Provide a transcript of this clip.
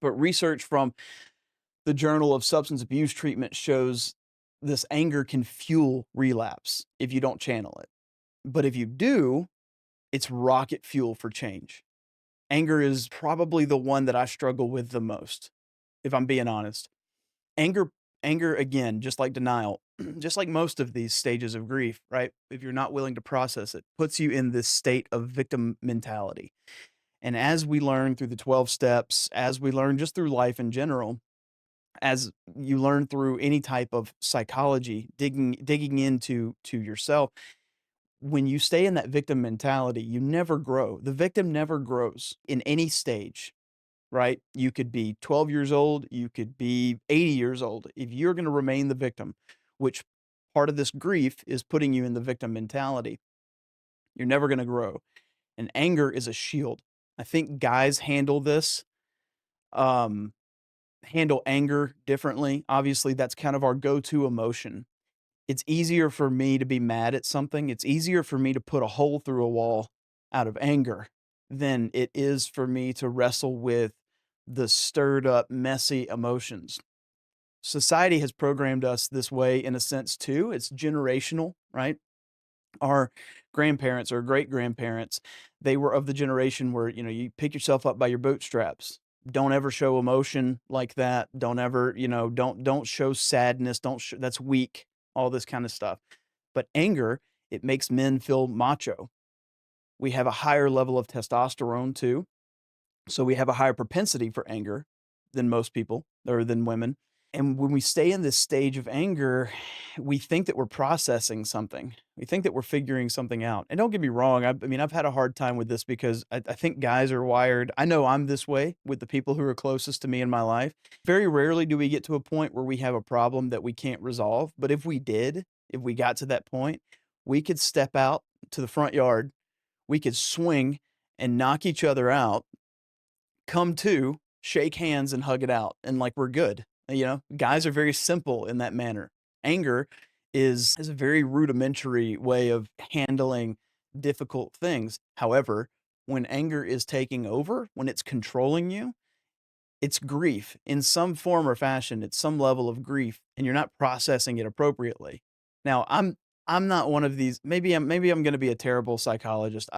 But research from the Journal of Substance Abuse Treatment shows this anger can fuel relapse if you don't channel it. But if you do, it's rocket fuel for change. Anger is probably the one that I struggle with the most, if I'm being honest. Anger anger again, just like denial, just like most of these stages of grief, right? If you're not willing to process it, puts you in this state of victim mentality. And as we learn through the 12 steps, as we learn just through life in general, as you learn through any type of psychology, digging into yourself, when you stay in that victim mentality, you never grow. The victim never grows in any stage, right? You could be 12 years old, you could be 80 years old. If you're going to remain the victim, which part of this grief is putting you in the victim mentality, you're never going to grow. And anger is a shield. I think guys um, handle anger differently. Obviously, that's kind of our go-to emotion. It's easier for me to be mad at something. It's easier for me to put a hole through a wall out of anger than it is for me to wrestle with the stirred up, messy emotions. Society has programmed us this way in a sense too. It's generational, right? Our grandparents or great grandparents, they were of the generation where, you pick yourself up by your bootstraps. Don't ever show emotion like that. Don't ever, don't show sadness. Don't that's weak, all this kind of stuff. But anger, it makes men feel macho. We have a higher level of testosterone too. So we have a higher propensity for anger than most people or than women. And when we stay in this stage of anger, we think that we're processing something. We think that we're figuring something out. And don't get me wrong, I mean, I've had a hard time with this because I think guys are wired. I know I'm this way with the people who are closest to me in my life. Very rarely do we get to a point where we have a problem that we can't resolve. But if we did, if we got to that point, we could step out to the front yard, we could swing and knock each other out, come to, shake hands, and hug it out, and like we're good. Guys are very simple in that manner. Anger is a very rudimentary way of handling difficult things. However, when anger is taking over, when it's controlling you, it's grief in some form or fashion. It's some level of grief, and you're not processing it appropriately. Now, I'm not one of these. Maybe I'm going to be a terrible psychologist.